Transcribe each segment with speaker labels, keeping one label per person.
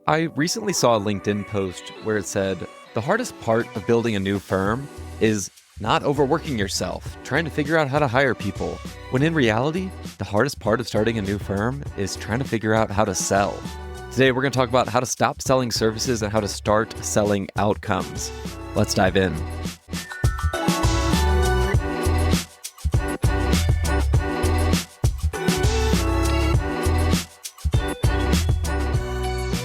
Speaker 1: I recently saw a LinkedIn post where it said, the hardest part of building a new firm is not overworking yourself, trying to figure out how to hire people, when in reality, the hardest part of starting a new firm is trying to figure out how to sell. Today, we're going to talk about how to stop selling services and how to start selling outcomes. Let's dive in.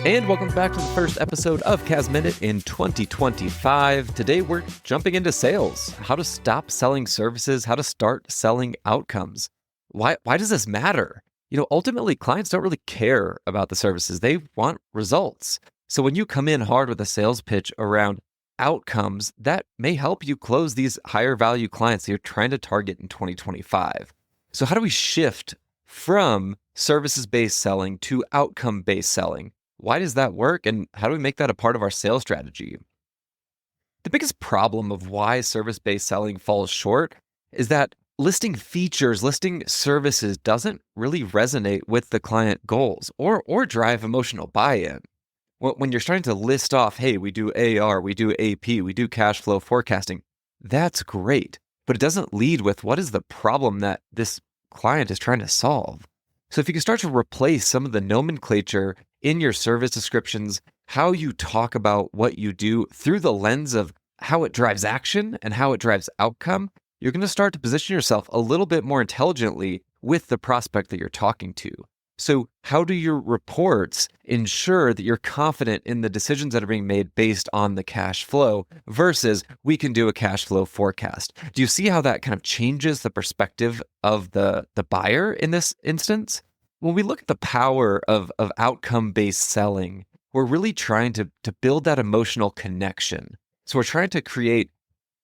Speaker 1: And welcome back to the first episode of CAS Minute in 2025. Today, we're jumping into sales, how to stop selling services, how to start selling outcomes. Why does this matter? Ultimately, clients don't really care about the services. They want results. So when you come in hard with a sales pitch around outcomes, that may help you close these higher value clients that you're trying to target in 2025. So how do we shift from services-based selling to outcome-based selling? Why does that work, and how do we make that a part of our sales strategy? The biggest problem of why service-based selling falls short is that listing features, listing services doesn't really resonate with the client goals or drive emotional buy-in. When you're starting to list off, hey, we do AR, we do AP, we do cash flow forecasting, that's great, but it doesn't lead with what is the problem that this client is trying to solve. So if you can start to replace some of the nomenclature in your service descriptions, how you talk about what you do through the lens of how it drives action and how it drives outcome, you're going to start to position yourself a little bit more intelligently with the prospect that you're talking to. So how do your reports ensure that you're confident in the decisions that are being made based on the cash flow versus we can do a cash flow forecast? Do you see how that kind of changes the perspective of the buyer in this instance? When we look at the power of outcome-based selling, we're really trying to build that emotional connection. So we're trying to create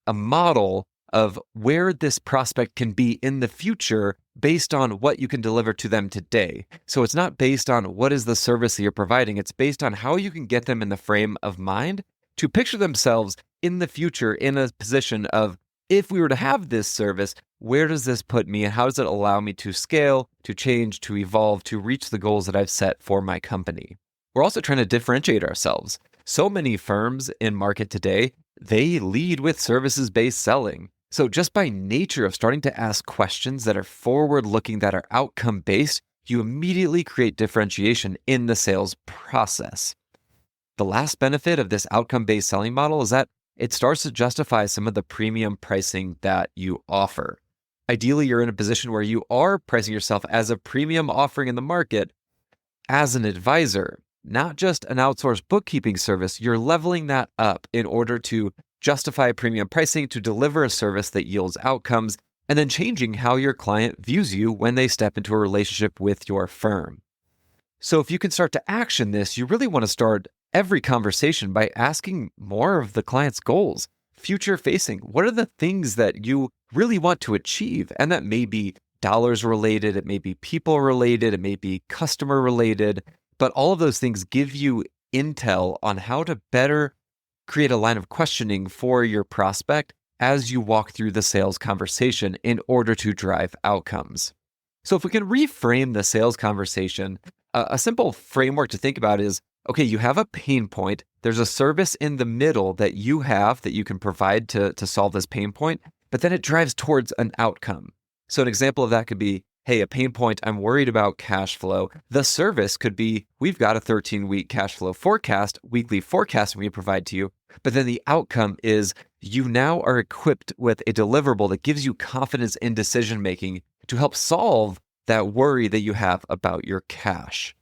Speaker 1: a model of where this prospect can be in the future based on what you can deliver to them today. So it's not based on what is the service that you're providing. It's based on how you can get them in the frame of mind to picture themselves in the future in a position of, if we were to have this service, where does this put me and how does it allow me to scale, to change, to evolve, to reach the goals that I've set for my company? We're also trying to differentiate ourselves. So many firms in market today, they lead with services-based selling. So just by nature of starting to ask questions that are forward-looking, that are outcome-based, you immediately create differentiation in the sales process. The last benefit of this outcome-based selling model is that it starts to justify some of the premium pricing that you offer. Ideally, you're in a position where you are pricing yourself as a premium offering in the market as an advisor, not just an outsourced bookkeeping service. You're leveling that up in order to justify premium pricing to deliver a service that yields outcomes, and then changing how your client views you when they step into a relationship with your firm. So if you can start to action this, you really want to start every conversation by asking more of the client's goals, future facing. What are the things that you really want to achieve? And that may be dollars related, it may be people related, it may be customer related, but all of those things give you intel on how to better create a line of questioning for your prospect as you walk through the sales conversation in order to drive outcomes. So if we can reframe the sales conversation, a simple framework to think about is, okay, you have a pain point. There's a service in the middle that you have that you can provide to solve this pain point, but then it drives towards an outcome. So an example of that could be, hey, a pain point, I'm worried about cash flow. The service could be, we've got a 13-week cash flow forecast, weekly forecast we provide to you, but then the outcome is you now are equipped with a deliverable that gives you confidence in decision-making to help solve that worry that you have about your cash.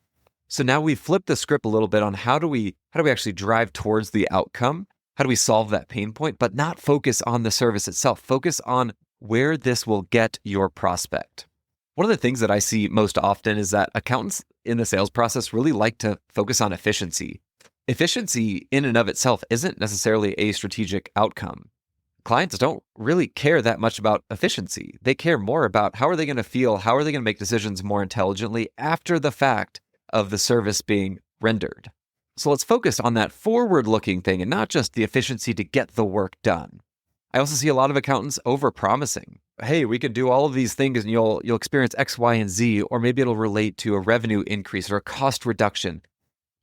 Speaker 1: So now we've flipped the script a little bit on how do we actually drive towards the outcome? How do we solve that pain point, but not focus on the service itself? Focus on where this will get your prospect. One of the things that I see most often is that accountants in the sales process really like to focus on efficiency. Efficiency in and of itself isn't necessarily a strategic outcome. Clients don't really care that much about efficiency. They care more about how are they going to feel, how are they going to make decisions more intelligently after the fact of the service being rendered. So let's focus on that forward-looking thing and not just the efficiency to get the work done. I also see a lot of accountants overpromising. Hey, we can do all of these things and you'll experience X, Y, and Z, or maybe it'll relate to a revenue increase or a cost reduction.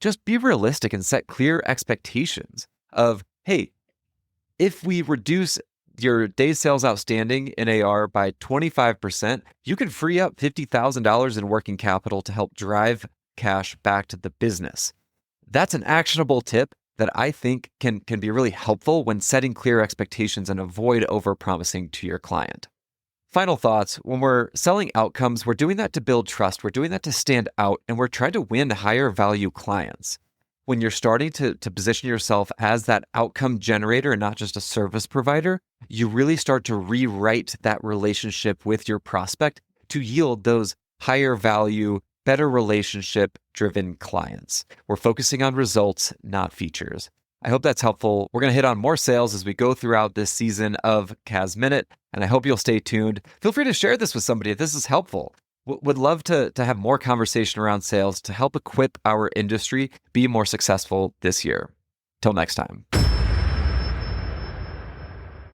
Speaker 1: just be realistic and set clear expectations of, hey, if we reduce your days sales outstanding in AR by 25%, you can free up $50,000 in working capital to help drive cash back to the business. That's an actionable tip that I think can be really helpful when setting clear expectations and avoid overpromising to your client. Final thoughts, when we're selling outcomes, we're doing that to build trust, we're doing that to stand out, and we're trying to win higher value clients. When you're starting to position yourself as that outcome generator and not just a service provider, you really start to rewrite that relationship with your prospect to yield those higher value, better relationship driven clients. We're focusing on results, not features. I hope that's helpful. We're going to hit on more sales as we go throughout this season of CAS Minute, and I hope you'll stay tuned. Feel free to share this with somebody if this is helpful. Would love to have more conversation around sales to help equip our industry be more successful this year. Till next time.